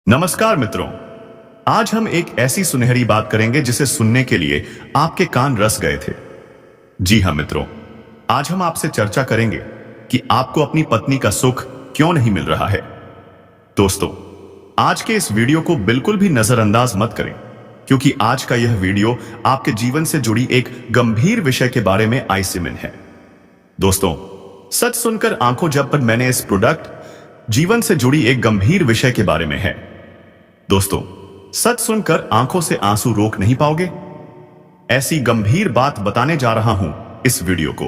नमस्कार मित्रों। आज हम एक ऐसी सुनहरी बात करेंगे जिसे सुनने के लिए आपके कान रस गए थे। जी हां मित्रों, आज हम आपसे चर्चा करेंगे कि आपको अपनी पत्नी का सुख क्यों नहीं मिल रहा है। दोस्तों, आज के इस वीडियो को बिल्कुल भी नजरअंदाज मत करें, क्योंकि आज का यह वीडियो आपके जीवन से जुड़ी एक गंभीर विषय के बारे में आइसिमिन है। दोस्तों, सच सुनकर आंखों जब पर मैंने इस प्रोडक्ट जीवन से जुड़ी एक गंभीर विषय के बारे में है। दोस्तों, सच सुनकर आंखों से आंसू रोक नहीं पाओगे। ऐसी गंभीर बात बताने जा रहा हूं इस वीडियो को।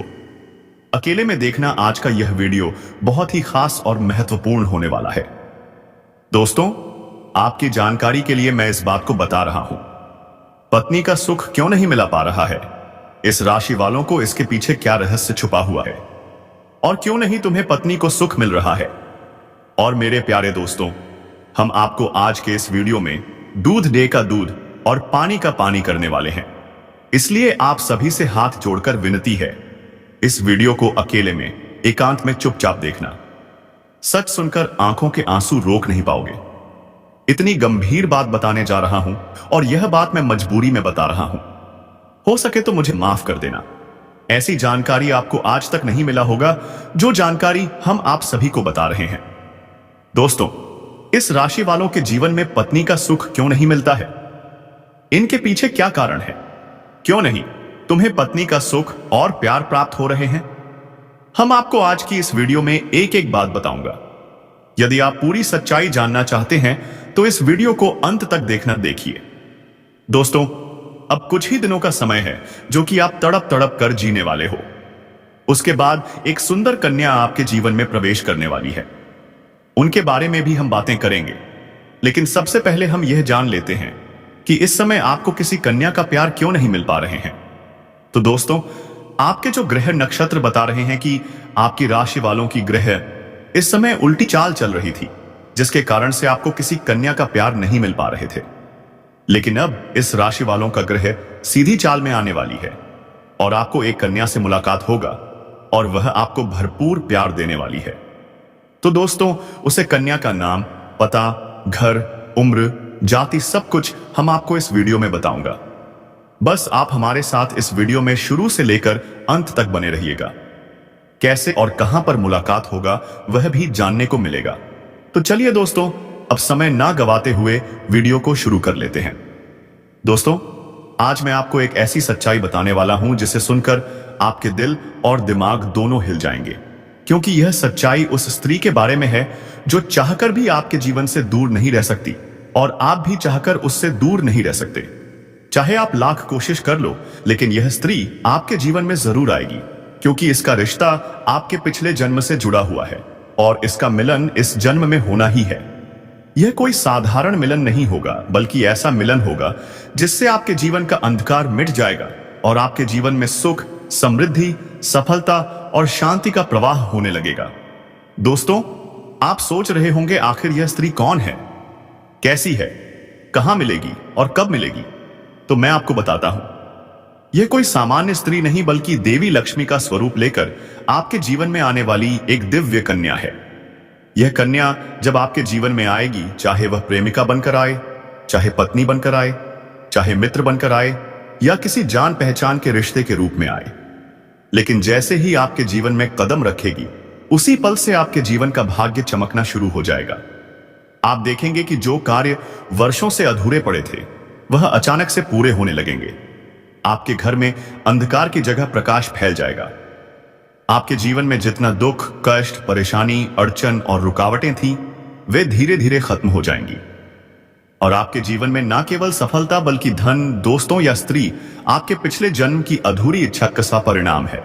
अकेले में देखना, आज का यह वीडियो बहुत ही खास और महत्वपूर्ण होने वाला है। दोस्तों, आपकी जानकारी के लिए मैं इस बात को बता रहा हूं। पत्नी का सुख क्यों नहीं मिला पा रहा है, इस राशि वालों को इसके पीछे क्या रहस्य छुपा हुआ है, और क्यों नहीं तुम्हें पत्नी को सुख मिल रहा है। और मेरे प्यारे दोस्तों, हम आपको आज के इस वीडियो में दूध डे का दूध और पानी का पानी करने वाले हैं। इसलिए आप सभी से हाथ जोड़कर विनती है, इस वीडियो को अकेले में एकांत में चुपचाप देखना। सच सुनकर आंखों के आंसू रोक नहीं पाओगे। इतनी गंभीर बात बताने जा रहा हूं, और यह बात मैं मजबूरी में बता रहा हूं। हो सके तो मुझे माफ कर देना। ऐसी जानकारी आपको आज तक नहीं मिला होगा जो जानकारी हम आप सभी को बता रहे हैं। दोस्तों, इस राशि वालों के जीवन में पत्नी का सुख क्यों नहीं मिलता है, इनके पीछे क्या कारण है। क्यों नहीं तुम्हें पत्नी का सुख और प्यार प्राप्त हो रहे हैं, हम आपको आज की इस वीडियो में एक एक बात बताऊंगा। यदि आप पूरी सच्चाई जानना चाहते हैं तो इस वीडियो को अंत तक देखना देखिए। दोस्तों, अब कुछ ही दिनों का समय है जो कि आप तड़प तड़प कर जीने वाले हो। उसके बाद एक सुंदर कन्या आपके जीवन में प्रवेश करने वाली है। उनके बारे में भी हम बातें करेंगे, लेकिन सबसे पहले हम यह जान लेते हैं कि इस समय आपको किसी कन्या का प्यार क्यों नहीं मिल पा रहे हैं। तो दोस्तों, आपके जो ग्रह नक्षत्र बता रहे हैं कि आपकी राशि वालों की ग्रह इस समय उल्टी चाल चल रही थी, जिसके कारण से आपको किसी कन्या का प्यार नहीं मिल पा रहे थे। लेकिन अब इस राशि वालों का ग्रह सीधी चाल में आने वाली है और आपको एक कन्या से मुलाकात होगा और वह आपको भरपूर प्यार देने वाली है। तो दोस्तों, उसे कन्या का नाम, पता, घर, उम्र, जाति, सब कुछ हम आपको इस वीडियो में बताऊंगा। बस आप हमारे साथ इस वीडियो में शुरू से लेकर अंत तक बने रहिएगा। कैसे और कहां पर मुलाकात होगा वह भी जानने को मिलेगा। तो चलिए दोस्तों, अब समय ना गवाते हुए वीडियो को शुरू कर लेते हैं। दोस्तों, आज मैं आपको एक ऐसी सच्चाई बताने वाला हूं जिसे सुनकर आपके दिल और दिमाग दोनों हिल जाएंगे, क्योंकि यह सच्चाई उस स्त्री के बारे में है जो चाहकर भी आपके जीवन से दूर नहीं रह सकती, और आप भी चाहकर उससे दूर नहीं रह सकते। चाहे आप लाख कोशिश कर लो, लेकिन यह स्त्री आपके जीवन में जरूर आएगी, क्योंकि इसका रिश्ता आपके पिछले जन्म से जुड़ा हुआ है और इसका मिलन इस जन्म में होना ही है। यह कोई साधारण मिलन नहीं होगा, बल्कि ऐसा मिलन होगा जिससे आपके जीवन का अंधकार मिट जाएगा और आपके जीवन में सुख, समृद्धि, सफलता और शांति का प्रवाह होने लगेगा। दोस्तों, आप सोच रहे होंगे आखिर यह स्त्री कौन है, कैसी है, कहां मिलेगी और कब मिलेगी। तो मैं आपको बताता हूं। यह कोई सामान्य स्त्री नहीं, बल्कि देवी लक्ष्मी का स्वरूप लेकर आपके जीवन में आने वाली एक दिव्य कन्या है। यह कन्या जब आपके जीवन में आएगी, चाहे वह प्रेमिका बनकर आए, चाहे पत्नी बनकर आए, चाहे मित्र बनकर आए, या किसी जान पहचान के रिश्ते के रूप में आए, लेकिन जैसे ही आपके जीवन में कदम रखेगी, उसी पल से आपके जीवन का भाग्य चमकना शुरू हो जाएगा। आप देखेंगे कि जो कार्य वर्षों से अधूरे पड़े थे, वह अचानक से पूरे होने लगेंगे। आपके घर में अंधकार की जगह प्रकाश फैल जाएगा। आपके जीवन में जितना दुख, कष्ट, परेशानी, अड़चन और रुकावटें थीं, वे धीरे धीरे खत्म हो जाएंगी। और आपके जीवन में न केवल सफलता, बल्कि धन, दोस्तों या स्त्री आपके पिछले जन्म की अधूरी इच्छा का परिणाम है।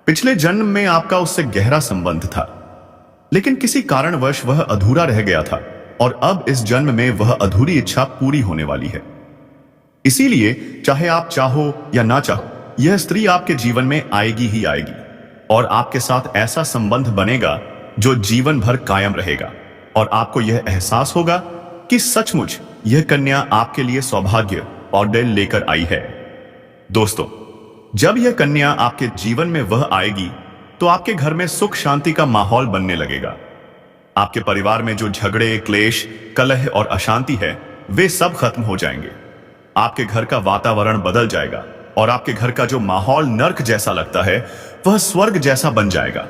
पिछले जन्म में आपका उससे गहरा संबंध था, लेकिन किसी कारणवश वह अधूरा रह गया था, और अब इस जन्म में वह अधूरी इच्छा पूरी होने वाली है। इसीलिए चाहे आप चाहो या ना चाहो, यह स्त्री आपके जीवन में आएगी ही आएगी, और आपके साथ ऐसा संबंध बनेगा जो जीवन भर कायम रहेगा। और आपको यह एहसास होगा कि सचमुच यह कन्या आपके लिए सौभाग्य और दिल लेकर आई है। दोस्तों, जब यह कन्या आपके जीवन में वह आएगी, तो आपके घर में सुख शांति का माहौल बनने लगेगा। आपके परिवार में जो झगड़े, क्लेश, कलह और अशांति है, वे सब खत्म हो जाएंगे। आपके घर का वातावरण बदल जाएगा और आपके घर का जो माहौल नर्क जैसा लगता है, वह स्वर्ग जैसा बन जाएगा।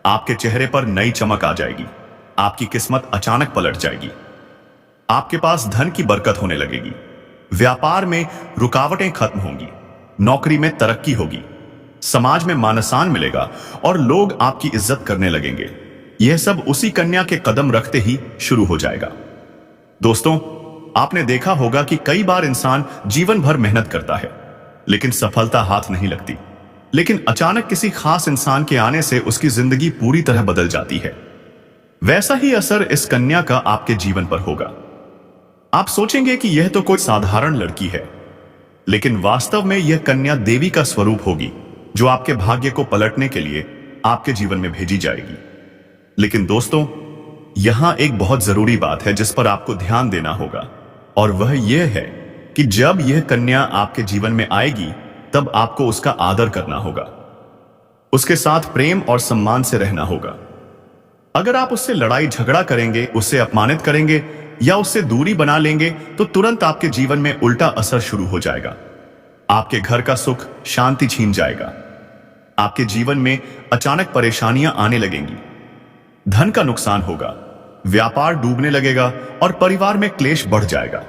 आपके चेहरे पर नई चमक आ जाएगी। आपकी किस्मत अचानक पलट जाएगी। आपके पास धन की बरकत होने लगेगी। व्यापार में रुकावटें खत्म होंगी। नौकरी में तरक्की होगी। समाज में मान सम्मान मिलेगा और लोग आपकी इज्जत करने लगेंगे। यह सब उसी कन्या के कदम रखते ही शुरू हो जाएगा। दोस्तों, आपने देखा होगा कि कई बार इंसान जीवन भर मेहनत करता है, लेकिन सफलता हाथ नहीं लगती। लेकिन अचानक किसी खास इंसान के आने से उसकी जिंदगी पूरी तरह बदल जाती है। वैसा ही असर इस कन्या का आपके जीवन पर होगा। आप सोचेंगे कि यह तो कोई साधारण लड़की है, लेकिन वास्तव में यह कन्या देवी का स्वरूप होगी, जो आपके भाग्य को पलटने के लिए आपके जीवन में भेजी जाएगी। लेकिन दोस्तों, यहां एक बहुत जरूरी बात है जिस पर आपको ध्यान देना होगा, और वह यह है कि जब यह कन्या आपके जीवन में आएगी, तब आपको उसका आदर करना होगा। उसके साथ प्रेम और सम्मान से रहना होगा। अगर आप उससे लड़ाई झगड़ा करेंगे, उससे अपमानित करेंगे या उससे दूरी बना लेंगे, तो तुरंत आपके जीवन में उल्टा असर शुरू हो जाएगा। आपके घर का सुख, शांति छीन जाएगा। आपके जीवन में अचानक परेशानियां आने लगेंगी। धन का नुकसान होगा, व्यापार डूबने लगेगा और परिवार में क्लेश बढ़ जाएगा।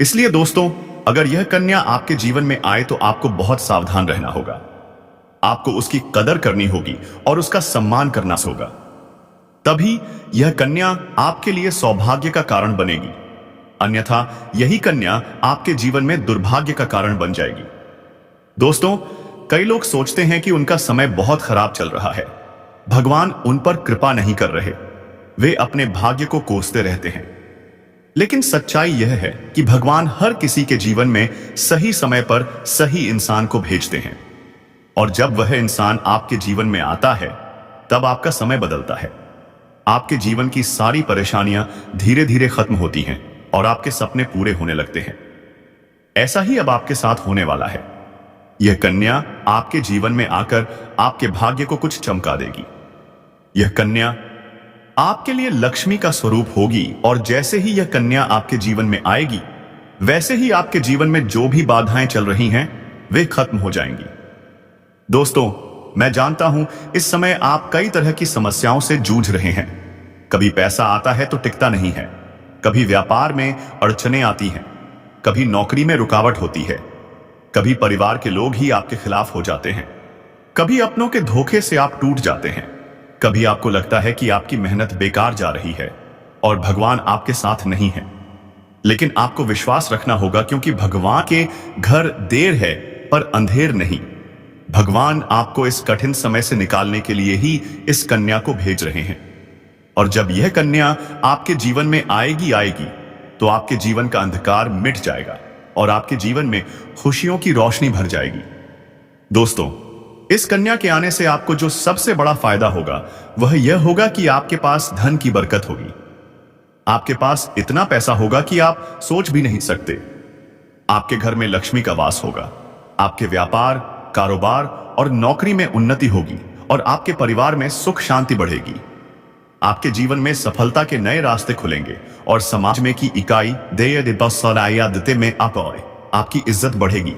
इसलिए दोस्तों, अगर यह कन्या आपके जीवन में आए तो आपको बहुत सावधान रहना होगा। आपको उसकी कदर करनी होगी और उसका सम्मान करना होगा। तभी यह कन्या आपके लिए सौभाग्य का कारण बनेगी। अन्यथा यही कन्या आपके जीवन में दुर्भाग्य का कारण बन जाएगी। दोस्तों, कई लोग सोचते हैं कि उनका समय बहुत खराब चल रहा है, भगवान उन पर कृपा नहीं कर रहे, वे अपने भाग्य को कोसते रहते हैं। लेकिन सच्चाई यह है कि भगवान हर किसी के जीवन में सही समय पर सही इंसान को भेजते हैं, और जब वह इंसान आपके जीवन में आता है, तब आपका समय बदलता है। आपके जीवन की सारी परेशानियां धीरे धीरे खत्म होती हैं और आपके सपने पूरे होने लगते हैं। ऐसा ही अब आपके साथ होने वाला है। यह कन्या आपके जीवन में आकर आपके भाग्य को कुछ चमका देगी। यह कन्या आपके लिए लक्ष्मी का स्वरूप होगी, और जैसे ही यह कन्या आपके जीवन में आएगी, वैसे ही आपके जीवन में जो भी बाधाएं चल रही हैं, वे खत्म हो जाएंगी। दोस्तों, मैं जानता हूं इस समय आप कई तरह की समस्याओं से जूझ रहे हैं। कभी पैसा आता है तो टिकता नहीं है, कभी व्यापार में अड़चनें आती हैं, कभी नौकरी में रुकावट होती है, कभी परिवार के लोग ही आपके खिलाफ हो जाते हैं, कभी अपनों के धोखे से आप टूट जाते हैं, कभी आपको लगता है कि आपकी मेहनत बेकार जा रही है और भगवान आपके साथ नहीं है। लेकिन आपको विश्वास रखना होगा, क्योंकि भगवान के घर देर है पर अंधेर नहीं। भगवान आपको इस कठिन समय से निकालने के लिए ही इस कन्या को भेज रहे हैं। और जब यह कन्या आपके जीवन में आएगी, तो आपके जीवन का अंधकार मिट जाएगा और आपके जीवन में खुशियों की रोशनी भर जाएगी। दोस्तों, इस कन्या के आने से आपको जो सबसे बड़ा फायदा होगा, वह यह होगा कि आपके पास धन की बरकत होगी। आपके पास इतना पैसा होगा कि आप सोच भी नहीं सकते। आपके घर में लक्ष्मी का वास होगा। आपके व्यापार, कारोबार और नौकरी में उन्नति होगी और आपके परिवार में सुख शांति बढ़ेगी। आपके जीवन में सफलता के नए रास्ते खुलेंगे और समाज में की इकाई में आपकी इज्जत बढ़ेगी।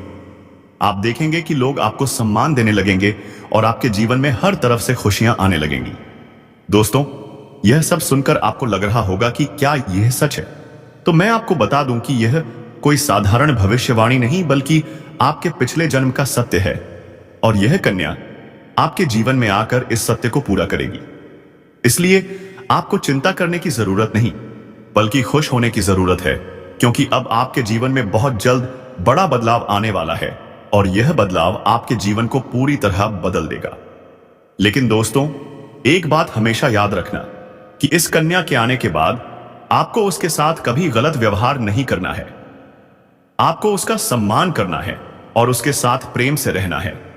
आप देखेंगे कि लोग आपको सम्मान देने लगेंगे और आपके जीवन में हर तरफ से खुशियां आने लगेंगी। दोस्तों, यह सब सुनकर आपको लग रहा होगा कि क्या यह सच है? तो मैं आपको बता दूं कि यह कोई साधारण भविष्यवाणी नहीं, बल्कि आपके पिछले जन्म का सत्य है, और यह कन्या आपके जीवन में आकर इस सत्य को पूरा करेगी। इसलिए आपको चिंता करने की जरूरत नहीं, बल्कि खुश होने की जरूरत है, क्योंकि अब आपके जीवन में बहुत जल्द बड़ा बदलाव आने वाला है और यह बदलाव आपके जीवन को पूरी तरह बदल देगा। लेकिन दोस्तों, एक बात हमेशा याद रखना कि इस कन्या के आने के बाद आपको उसके साथ कभी गलत व्यवहार नहीं करना है। आपको उसका सम्मान करना है और उसके साथ प्रेम से रहना है।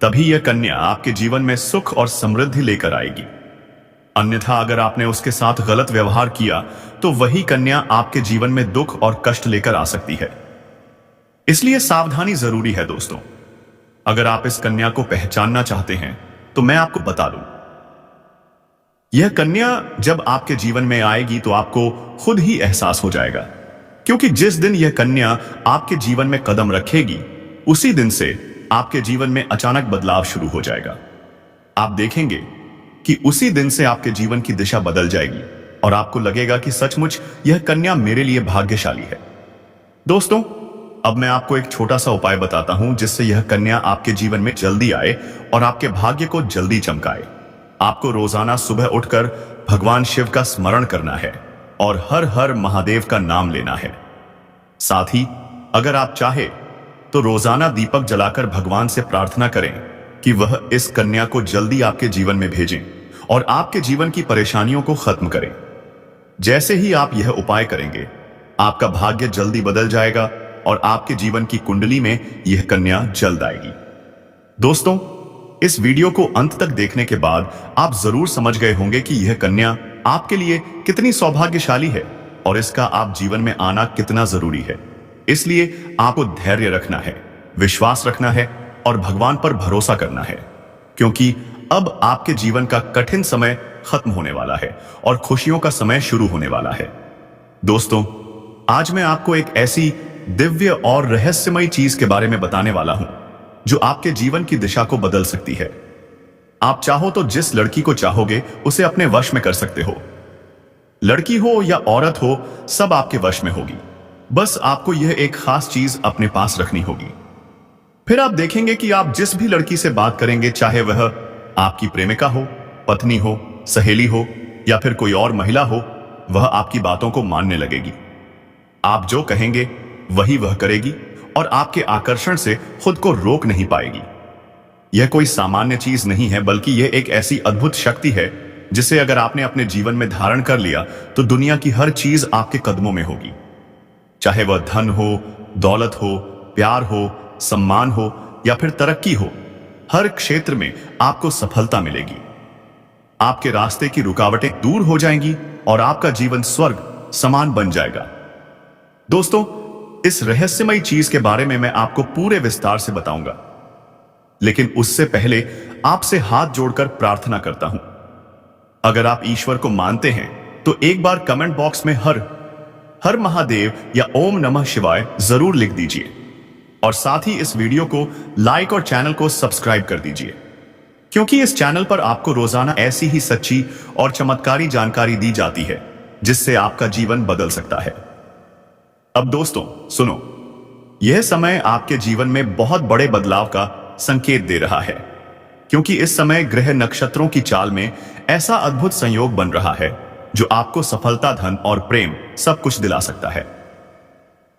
तभी यह कन्या आपके जीवन में सुख और समृद्धि लेकर आएगी। अन्यथा अगर आपने उसके साथ गलत व्यवहार किया, तो वही कन्या आपके जीवन में दुख और कष्ट लेकर आ सकती है। इसलिए सावधानी जरूरी है दोस्तों। अगर आप इस कन्या को पहचानना चाहते हैं, तो मैं आपको बता दूं, यह कन्या जब आपके जीवन में आएगी तो आपको खुद ही एहसास हो जाएगा, क्योंकि जिस दिन यह कन्या आपके जीवन में कदम रखेगी उसी दिन से आपके जीवन में अचानक बदलाव शुरू हो जाएगा। आप देखेंगे कि उसी दिन से आपके जीवन की दिशा बदल जाएगी और आपको लगेगा कि सचमुच यह कन्या मेरे लिए भाग्यशाली है। दोस्तों, अब मैं आपको एक छोटा सा उपाय बताता हूं जिससे यह कन्या आपके जीवन में जल्दी आए और आपके भाग्य को जल्दी चमकाए। आपको रोजाना सुबह उठकर भगवान शिव का स्मरण करना है और हर हर महादेव का नाम लेना है। साथ ही अगर आप चाहे तो रोजाना दीपक जलाकर भगवान से प्रार्थना करें कि वह इस कन्या को जल्दी आपके जीवन में भेजें और आपके जीवन की परेशानियों को खत्म करें। जैसे ही आप यह उपाय करेंगे, आपका भाग्य जल्दी बदल जाएगा और आपके जीवन की कुंडली में यह कन्या जल्द आएगी। दोस्तों, इस वीडियो को अंत तक देखने के बाद आप जरूर समझ गए होंगे कि यह कन्या आपके लिए कितनी सौभाग्यशाली है और इसका आप जीवन में आना कितना जरूरी है। इसलिए आपको धैर्य रखना है, विश्वास रखना है और भगवान पर भरोसा करना है, क्योंकि अब आपके जीवन का कठिन समय खत्म होने वाला है और खुशियों का समय शुरू होने वाला है। दोस्तों, आज मैं आपको एक ऐसी दिव्य और रहस्यमयी चीज के बारे में बताने वाला हूं जो आपके जीवन की दिशा को बदल सकती है। आप चाहो तो जिस लड़की को चाहोगे उसे अपने वश में कर सकते हो। लड़की हो या औरत हो, सब आपके वश में होगी। बस आपको यह एक खास चीज अपने पास रखनी होगी। फिर आप देखेंगे कि आप जिस भी लड़की से बात करेंगे, चाहे वह आपकी प्रेमिका हो, पत्नी हो, सहेली हो या फिर कोई और महिला हो, वह आपकी बातों को मानने लगेगी। आप जो कहेंगे वही वह करेगी और आपके आकर्षण से खुद को रोक नहीं पाएगी। यह कोई सामान्य चीज नहीं है, बल्कि यह एक ऐसी अद्भुत शक्ति है जिसे अगर आपने अपने जीवन में धारण कर लिया तो दुनिया की हर चीज आपके कदमों में होगी। चाहे वह धन हो, दौलत हो, प्यार हो, सम्मान हो या फिर तरक्की हो, हर क्षेत्र में आपको सफलता मिलेगी। आपके रास्ते की रुकावटें दूर हो जाएंगी और आपका जीवन स्वर्ग समान बन जाएगा। दोस्तों, इस रहस्यमयी चीज के बारे में मैं आपको पूरे विस्तार से बताऊंगा, लेकिन उससे पहले आपसे हाथ जोड़कर प्रार्थना करता हूं। अगर आप ईश्वर को मानते हैं तो एक बार कमेंट बॉक्स में हर हर महादेव या ओम नमः शिवाय जरूर लिख दीजिए और साथ ही इस वीडियो को लाइक और चैनल को सब्सक्राइब कर दीजिए, क्योंकि इस चैनल पर आपको रोजाना ऐसी ही सच्ची और चमत्कारी जानकारी दी जाती है जिससे आपका जीवन बदल सकता है। अब दोस्तों सुनो, यह समय आपके जीवन में बहुत बड़े बदलाव का संकेत दे रहा है, क्योंकि इस समय ग्रह नक्षत्रों की चाल में ऐसा अद्भुत संयोग बन रहा है जो आपको सफलता, धन और प्रेम सब कुछ दिला सकता है।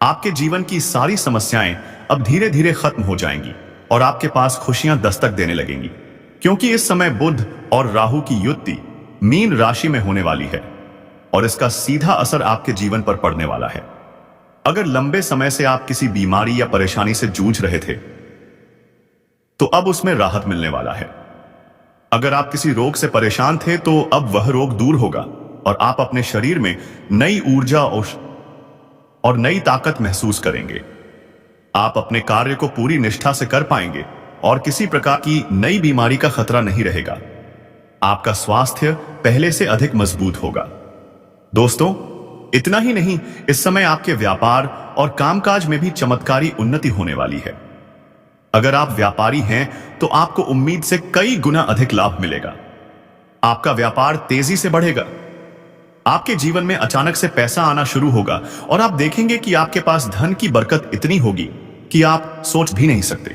आपके जीवन की सारी समस्याएं अब धीरे धीरे खत्म हो जाएंगी और आपके पास खुशियां दस्तक देने लगेंगी, क्योंकि इस समय बुध और राहु की युति मीन राशि में होने वाली है और इसका सीधा असर आपके जीवन पर पड़ने वाला है। अगर लंबे समय से आप किसी बीमारी या परेशानी से जूझ रहे थे तो अब उसमें राहत मिलने वाला है। अगर आप किसी रोग से परेशान थे तो अब वह रोग दूर होगा और आप अपने शरीर में नई ऊर्जा और नई ताकत महसूस करेंगे। आप अपने कार्य को पूरी निष्ठा से कर पाएंगे और किसी प्रकार की नई बीमारी का खतरा नहीं रहेगा। आपका स्वास्थ्य पहले से अधिक मजबूत होगा। दोस्तों, इतना ही नहीं, इस समय आपके व्यापार और कामकाज में भी चमत्कारी उन्नति होने वाली है। अगर आप व्यापारी हैं तो आपको उम्मीद से कई गुना अधिक लाभ मिलेगा। आपका व्यापार तेजी से बढ़ेगा। आपके जीवन में अचानक से पैसा आना शुरू होगा और आप देखेंगे कि आपके पास धन की बरकत इतनी होगी कि आप सोच भी नहीं सकते।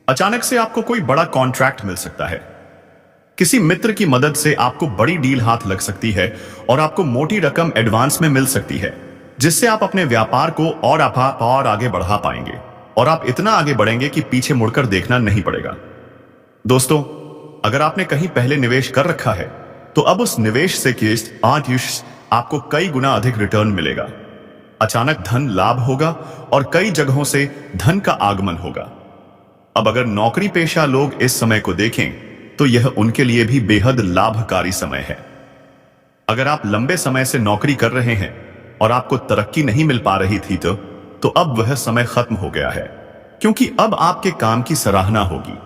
अचानक से आपको कोई बड़ा कॉन्ट्रैक्ट मिल सकता है। किसी मित्र की मदद से आपको बड़ी डील हाथ लग सकती है और आपको मोटी रकम एडवांस में मिल सकती है, जिससे आप अपने व्यापार को और आगे बढ़ा पाएंगे और आप इतना आगे बढ़ेंगे कि पीछे मुड़कर देखना नहीं पड़ेगा। दोस्तों, अगर आपने कहीं पहले निवेश कर रखा है तो अब उस निवेश से आपको कई गुना अधिक रिटर्न मिलेगा। अचानक धन लाभ होगा और कई जगहों से धन का आगमन होगा। अब अगर नौकरी पेशा लोग इस समय को देखें तो यह उनके लिए भी बेहद लाभकारी समय है। अगर आप लंबे समय से नौकरी कर रहे हैं और आपको तरक्की नहीं मिल पा रही थी तो अब वह समय खत्म हो गया है, क्योंकि अब आपके काम की सराहना होगी।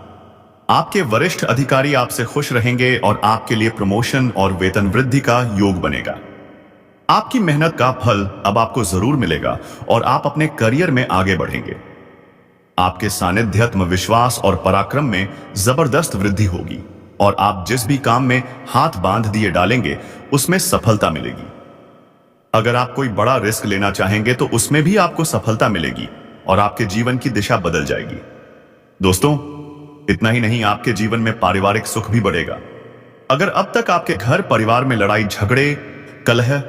आपके वरिष्ठ अधिकारी आपसे खुश रहेंगे और आपके लिए प्रमोशन और वेतन वृद्धि का योग बनेगा। आपकी मेहनत का फल अब आपको जरूर मिलेगा और आप अपने करियर में आगे बढ़ेंगे। आपके सानिध्य, आत्मविश्वास और पराक्रम में जबरदस्त वृद्धि होगी और आप जिस भी काम में हाथ बांध दिए डालेंगे उसमें सफलता मिलेगी। अगर आप कोई बड़ा रिस्क लेना चाहेंगे तो उसमें भी आपको सफलता मिलेगी और आपके जीवन की दिशा बदल जाएगी। दोस्तों, इतना ही नहीं, आपके जीवन में पारिवारिक सुख भी बढ़ेगा। अगर अब तक आपके घर परिवार में लड़ाई झगड़े, कलह,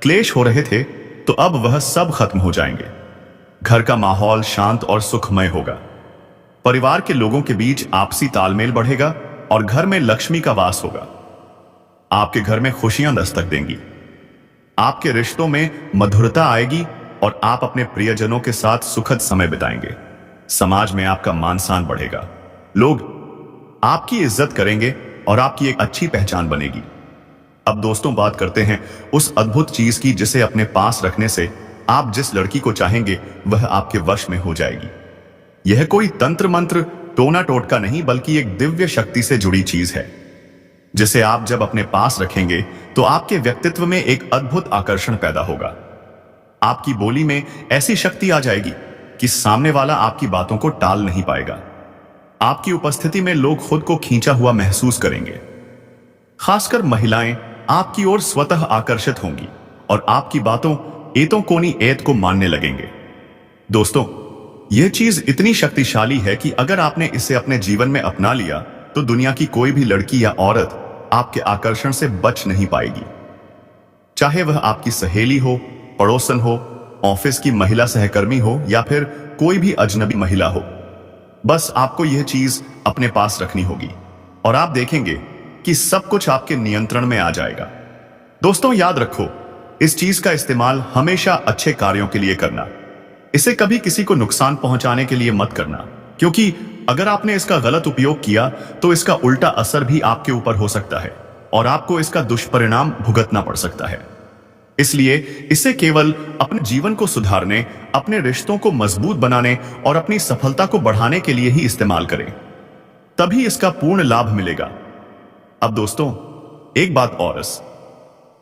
क्लेश हो रहे थे तो अब वह सब खत्म हो जाएंगे। घर का माहौल शांत और सुखमय होगा। परिवार के लोगों के बीच आपसी तालमेल बढ़ेगा और घर में लक्ष्मी का वास होगा। आपके घर में खुशियां दस्तक देंगी। आपके रिश्तों में मधुरता आएगी और आप अपने प्रियजनों के साथ सुखद समय बिताएंगे। समाज में आपका मान सम्मान बढ़ेगा। लोग आपकी इज्जत करेंगे और आपकी एक अच्छी पहचान बनेगी। अब दोस्तों, बात करते हैं उस अद्भुत चीज की जिसे अपने पास रखने से आप जिस लड़की को चाहेंगे वह आपके वश में हो जाएगी। यह कोई तंत्र मंत्र, टोना टोटका नहीं, बल्कि एक दिव्य शक्ति से जुड़ी चीज है जिसे आप जब अपने पास रखेंगे तो आपके व्यक्तित्व में एक अद्भुत आकर्षण पैदा होगा। आपकी बोली में ऐसी शक्ति आ जाएगी कि सामने वाला आपकी बातों को टाल नहीं पाएगा। आपकी उपस्थिति में लोग खुद को खींचा हुआ महसूस करेंगे। खासकर महिलाएं आपकी ओर स्वतः आकर्षित होंगी और आपकी बातों एतों कोनी ऐत को मानने लगेंगे। दोस्तों, यह चीज इतनी शक्तिशाली है कि अगर आपने इसे अपने जीवन में अपना लिया तो दुनिया की कोई भी लड़की या औरत आपके आकर्षण से बच नहीं पाएगी। चाहे वह आपकी सहेली हो, पड़ोसन हो, ऑफिस की महिला सहकर्मी हो या फिर कोई भी अजनबी महिला हो, बस आपको यह चीज अपने पास रखनी होगी और आप देखेंगे कि सब कुछ आपके नियंत्रण में आ जाएगा। दोस्तों, याद रखो, इस चीज का इस्तेमाल हमेशा अच्छे कार्यों के लिए करना। इसे कभी किसी को नुकसान पहुंचाने के लिए मत करना, क्योंकि अगर आपने इसका गलत उपयोग किया तो इसका उल्टा असर भी आपके ऊपर हो सकता है और आपको इसका दुष्परिणाम भुगतना पड़ सकता है। इसलिए इसे केवल अपने जीवन को सुधारने, अपने रिश्तों को मजबूत बनाने और अपनी सफलता को बढ़ाने के लिए ही इस्तेमाल करें, तभी इसका पूर्ण लाभ मिलेगा। अब दोस्तों, एक बात और,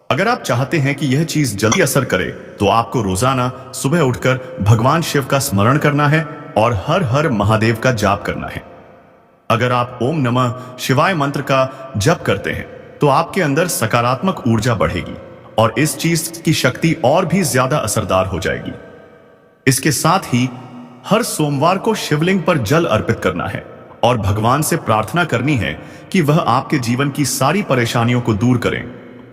अगर आप चाहते हैं कि यह चीज जल्दी असर करे तो आपको रोजाना सुबह उठकर भगवान शिव का स्मरण करना है और हर हर महादेव का जाप करना है। अगर आप ओम नमः शिवाय मंत्र का जप करते हैं तो आपके अंदर सकारात्मक ऊर्जा बढ़ेगी और इस चीज की शक्ति और भी ज्यादा असरदार हो जाएगी। इसके साथ ही हर सोमवार को शिवलिंग पर जल अर्पित करना है और भगवान से प्रार्थना करनी है कि वह आपके जीवन की सारी परेशानियों को दूर करें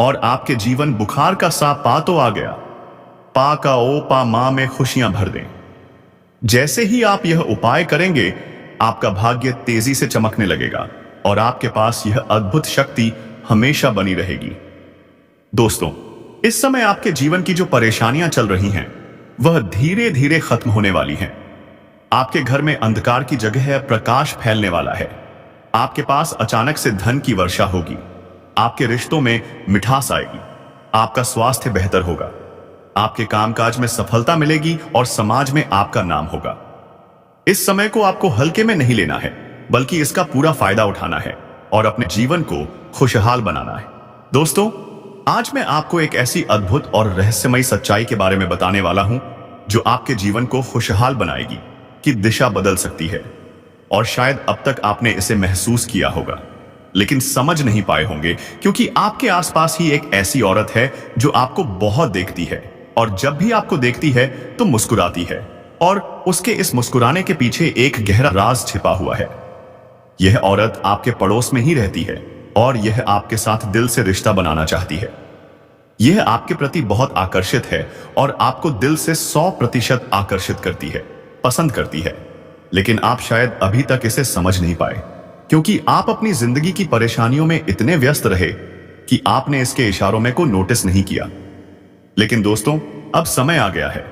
और आपके जीवन बुखार का सा पा तो आ गया, पा का ओ पा मां में खुशियां भर दें। जैसे ही आप यह उपाय करेंगे, आपका भाग्य तेजी से चमकने लगेगा और आपके पास यह अद्भुत शक्ति हमेशा बनी रहेगी। दोस्तों, इस समय आपके जीवन की जो परेशानियां चल रही हैं वह धीरे धीरे खत्म होने वाली हैं। आपके घर में अंधकार की जगह प्रकाश फैलने वाला है। आपके पास अचानक से धन की वर्षा होगी। आपके रिश्तों में मिठास आएगी। आपका स्वास्थ्य बेहतर होगा। आपके कामकाज में सफलता मिलेगी और समाज में आपका नाम होगा। इस समय को आपको हल्के में नहीं लेना है, बल्कि इसका पूरा फायदा उठाना है और अपने जीवन को खुशहाल बनाना है। दोस्तों, आज मैं आपको एक ऐसी अद्भुत और रहस्यमयी सच्चाई के बारे में बताने वाला हूं जो आपके जीवन को खुशहाल बनाएगी, की दिशा बदल सकती है। और शायद अब तक आपने इसे महसूस किया होगा, लेकिन समझ नहीं पाए होंगे, क्योंकि आपके आसपास ही एक ऐसी औरत है जो आपको बहुत देखती है और जब भी आपको देखती है तो मुस्कुराती है और उसके इस मुस्कुराने के पीछे एक गहरा राज छिपा हुआ है। यह औरत आपके पड़ोस में ही रहती है और यह आपके साथ दिल से रिश्ता बनाना चाहती है। यह आपके प्रति बहुत आकर्षित है और आपको दिल से 100% आकर्षित करती है, पसंद करती है, लेकिन आप शायद अभी तक इसे समझ नहीं पाए, क्योंकि आप अपनी जिंदगी की परेशानियों में इतने व्यस्त रहे कि आपने इसके इशारों में को नोटिस नहीं किया। लेकिन दोस्तों, अब समय आ गया है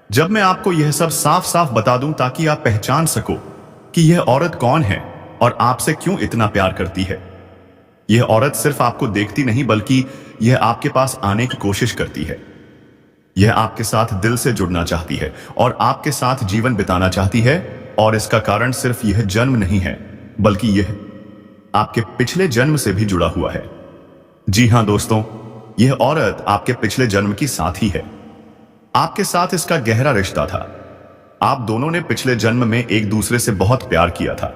जब मैं आपको यह सब साफ साफ बता दूं, ताकि आप पहचान सको कि यह औरत कौन है और आपसे क्यों इतना प्यार करती है। यह औरत सिर्फ आपको देखती नहीं, बल्कि यह आपके पास आने की कोशिश करती है। यह आपके साथ दिल से जुड़ना चाहती है और आपके साथ जीवन बिताना चाहती है, और इसका कारण सिर्फ यह जन्म नहीं है, बल्कि यह आपके पिछले जन्म से भी जुड़ा हुआ है। जी हां दोस्तों, यह औरत आपके पिछले जन्म की साथी है। आपके साथ इसका गहरा रिश्ता था। आप दोनों ने पिछले जन्म में एक दूसरे से बहुत प्यार किया था,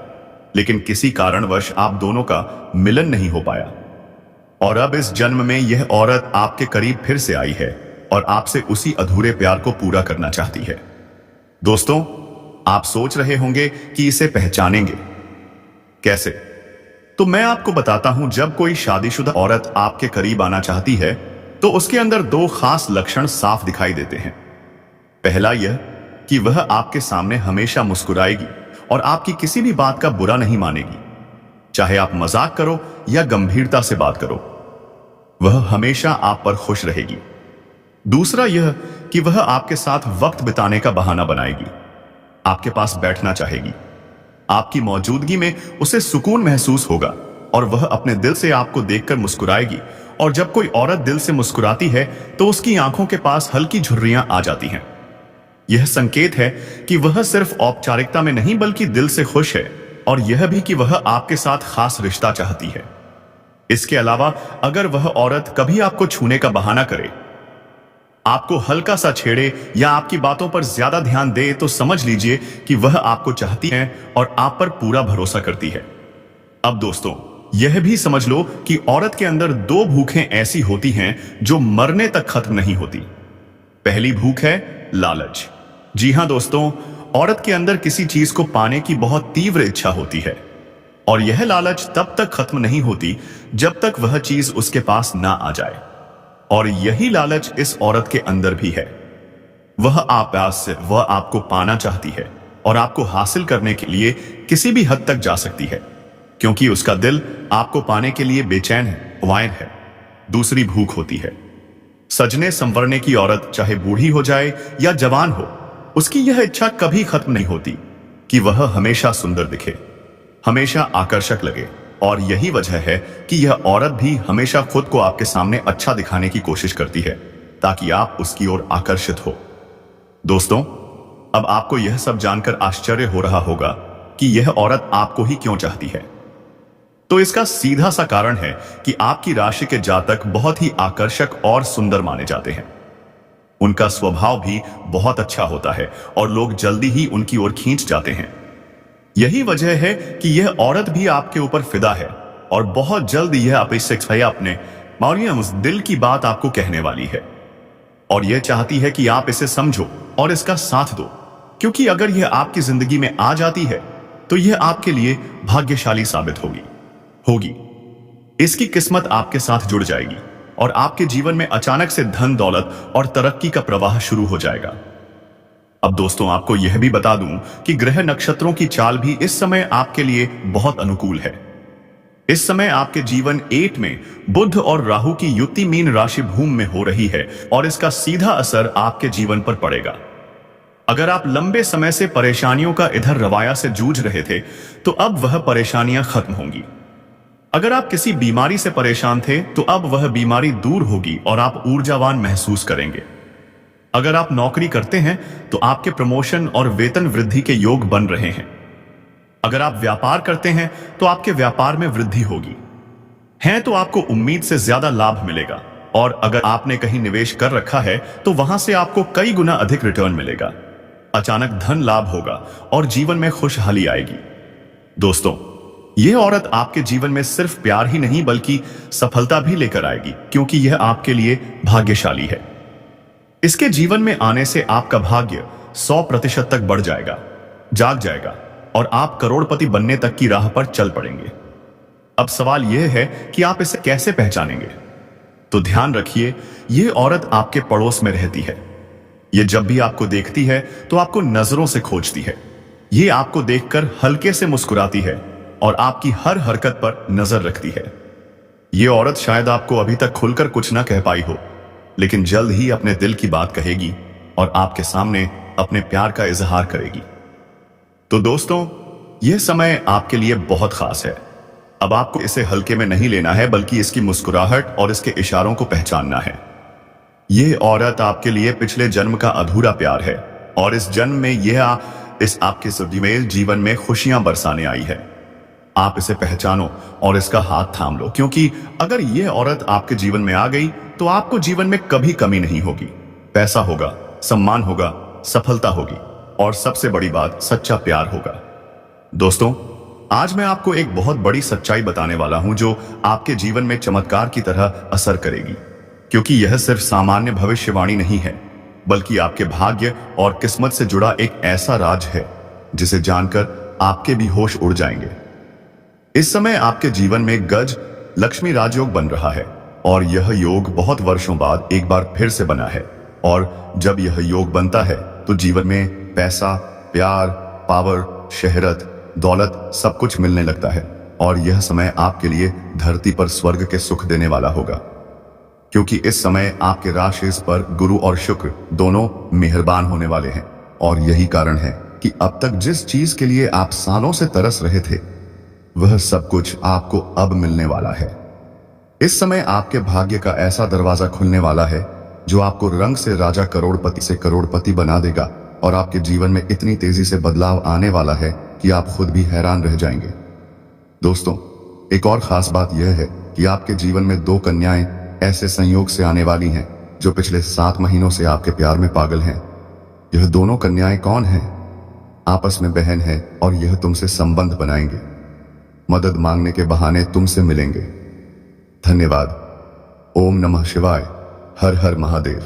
लेकिन किसी कारणवश आप दोनों का मिलन नहीं हो पाया। और अब इस जन्म में यह औरत आपके करीब फिर से आई है और आपसे उसी अधूरे प्यार को पूरा करना चाहती है। दोस्तों, आप सोच रहे होंगे कि इसे पहचानेंगे कैसे? तो मैं आपको बताता हूं, जब कोई शादीशुदा औरत आपके करीब आना चाहती है तो उसके अंदर दो खास लक्षण साफ दिखाई देते हैं। पहला यह कि वह आपके सामने हमेशा मुस्कुराएगी और आपकी किसी भी बात का बुरा नहीं मानेगी, चाहे आप मजाक करो या गंभीरता से बात करो, वह हमेशा आप पर खुश रहेगी। दूसरा यह कि वह आपके साथ वक्त बिताने का बहाना बनाएगी, आपके पास बैठना चाहेगी। आपकी मौजूदगी में उसे सुकून महसूस होगा और वह अपने दिल से आपको देखकर मुस्कुराएगी। और जब कोई औरत दिल से मुस्कुराती है तो उसकी आंखों के पास हल्की झुर्रियां आ जाती हैं। यह संकेत है कि वह सिर्फ औपचारिकता में नहीं बल्कि दिल से खुश है, और यह भी कि वह आपके साथ खास रिश्ता चाहती है। इसके अलावा अगर वह औरत कभी आपको छूने का बहाना करे, आपको हल्का सा छेड़े या आपकी बातों पर ज्यादा ध्यान दे, तो समझ लीजिए कि वह आपको चाहती है और आप पर पूरा भरोसा करती है। अब दोस्तों, यह भी समझ लो कि औरत के अंदर दो भूखें ऐसी होती हैं जो मरने तक खत्म नहीं होती। पहली भूख है लालच। जी हां दोस्तों, औरत के अंदर किसी चीज को पाने की बहुत तीव्र इच्छा होती है, और यह लालच तब तक खत्म नहीं होती जब तक वह चीज उसके पास ना आ जाए। और यही लालच इस औरत के अंदर भी है। वह आपको पाना चाहती है और आपको हासिल करने के लिए किसी भी हद तक जा सकती है, क्योंकि उसका दिल आपको पाने के लिए बेचैन है, वायन है। दूसरी भूख होती है सजने संवरने की। औरत चाहे बूढ़ी हो जाए या जवान हो, उसकी यह इच्छा कभी खत्म नहीं होती कि वह हमेशा सुंदर दिखे, हमेशा आकर्षक लगे। और यही वजह है कि यह औरत भी हमेशा खुद को आपके सामने अच्छा दिखाने की कोशिश करती है, ताकि आप उसकी ओर आकर्षित हो। दोस्तों, अब आपको यह सब जानकर आश्चर्य हो रहा होगा कि यह औरत आपको ही क्यों चाहती है। तो इसका सीधा सा कारण है कि आपकी राशि के जातक बहुत ही आकर्षक और सुंदर माने जाते हैं। उनका स्वभाव भी बहुत अच्छा होता है और लोग जल्दी ही उनकी ओर खींच जाते हैं। यही वजह है कि यह औरत भी आपके ऊपर फिदा है और बहुत जल्द यह अपने उस दिल की बात आपको कहने वाली है, और यह चाहती है कि आप इसे समझो और इसका साथ दो, क्योंकि अगर यह आपकी जिंदगी में आ जाती है तो यह आपके लिए भाग्यशाली साबित होगी। इसकी किस्मत आपके साथ जुड़ जाएगी और आपके जीवन में अचानक से धन दौलत और तरक्की का प्रवाह शुरू हो जाएगा। अब दोस्तों, आपको यह भी बता दूं कि ग्रह नक्षत्रों की चाल भी इस समय आपके लिए बहुत अनुकूल है। इस समय आपके जीवन 8 में बुध और राहु की युति मीन राशि भूमि में हो रही है, और इसका सीधा असर आपके जीवन पर पड़ेगा। अगर आप लंबे समय से परेशानियों का इधर रवाया से जूझ रहे थे, तो अब वह परेशानियां खत्म होंगी। अगर आप किसी बीमारी से परेशान थे, तो अब वह बीमारी दूर होगी और आप ऊर्जावान महसूस करेंगे। अगर आप नौकरी करते हैं तो आपके प्रमोशन और वेतन वृद्धि के योग बन रहे हैं। अगर आप व्यापार करते हैं तो आपके व्यापार में वृद्धि होगी तो आपको उम्मीद से ज्यादा लाभ मिलेगा। और अगर आपने कहीं निवेश कर रखा है तो वहां से आपको कई गुना अधिक रिटर्न मिलेगा। अचानक धन लाभ होगा और जीवन में खुशहाली आएगी। दोस्तों, यह औरत आपके जीवन में सिर्फ प्यार ही नहीं बल्कि सफलता भी लेकर आएगी, क्योंकि यह आपके लिए भाग्यशाली है। इसके जीवन में आने से आपका भाग्य 100% तक बढ़ जाएगा, जाग जाएगा, और आप करोड़पति बनने तक की राह पर चल पड़ेंगे। अब सवाल यह है कि आप इसे कैसे पहचानेंगे। तो ध्यान रखिए, यह औरत आपके पड़ोस में रहती है। यह जब भी आपको देखती है तो आपको नजरों से खोजती है। यह आपको देखकर हल्के से मुस्कुराती है और आपकी हर हरकत पर नजर रखती है। यह औरत शायद आपको अभी तक खुलकर कुछ ना कह पाई हो, लेकिन जल्द ही अपने दिल की बात कहेगी और आपके सामने अपने प्यार का इजहार करेगी। तो दोस्तों, यह समय आपके लिए बहुत खास है। अब आपको इसे हल्के में नहीं लेना है, बल्कि इसकी मुस्कुराहट और इसके इशारों को पहचानना है। यह औरत आपके लिए पिछले जन्म का अधूरा प्यार है, और इस जन्म में यह इस आपके सुधीमेल जीवन में खुशियां बरसाने आई है। आप इसे पहचानो और इसका हाथ थाम लो, क्योंकि अगर यह औरत आपके जीवन में आ गई तो आपको जीवन में कभी कमी नहीं होगी। पैसा होगा, सम्मान होगा, सफलता होगी और सबसे बड़ी बात, सच्चा प्यार होगा। दोस्तों, आज मैं आपको एक बहुत बड़ी सच्चाई बताने वाला हूं जो आपके जीवन में चमत्कार की तरह असर करेगी, क्योंकि यह सिर्फ सामान्य भविष्यवाणी नहीं है, बल्कि आपके भाग्य और किस्मत से जुड़ा एक ऐसा राज है जिसे जानकर आपके भी होश उड़ जाएंगे। इस समय आपके जीवन में गज लक्ष्मी राजयोग बन रहा है और यह योग बहुत वर्षों बाद एक बार फिर से बना है। और जब यह योग बनता है तो जीवन में पैसा, प्यार, पावर, शहरत, दौलत सब कुछ मिलने लगता है और यह समय आपके लिए धरती पर स्वर्ग के सुख देने वाला होगा, क्योंकि इस समय आपके राशि पर गुरु और शुक्र दोनों मेहरबान होने वाले हैं। और यही कारण है कि अब तक जिस चीज के लिए आप सालों से तरस रहे थे वह सब कुछ आपको अब मिलने वाला है। इस समय आपके भाग्य का ऐसा दरवाजा खुलने वाला है जो आपको रंग से राजा, करोड़पति से करोड़पति बना देगा और आपके जीवन में इतनी तेजी से बदलाव आने वाला है कि आप खुद भी हैरान रह जाएंगे। दोस्तों, एक और खास बात यह है कि आपके जीवन में 2 कन्याएं ऐसे संयोग से आने वाली हैं जो पिछले 7 महीनों से आपके प्यार में पागल हैं। यह दोनों कन्याएं कौन हैं? आपस में बहन है और यह तुमसे संबंध बनाएंगे, मदद मांगने के बहाने तुमसे मिलेंगे। धन्यवाद। ओम नमः शिवाय। हर हर महादेव।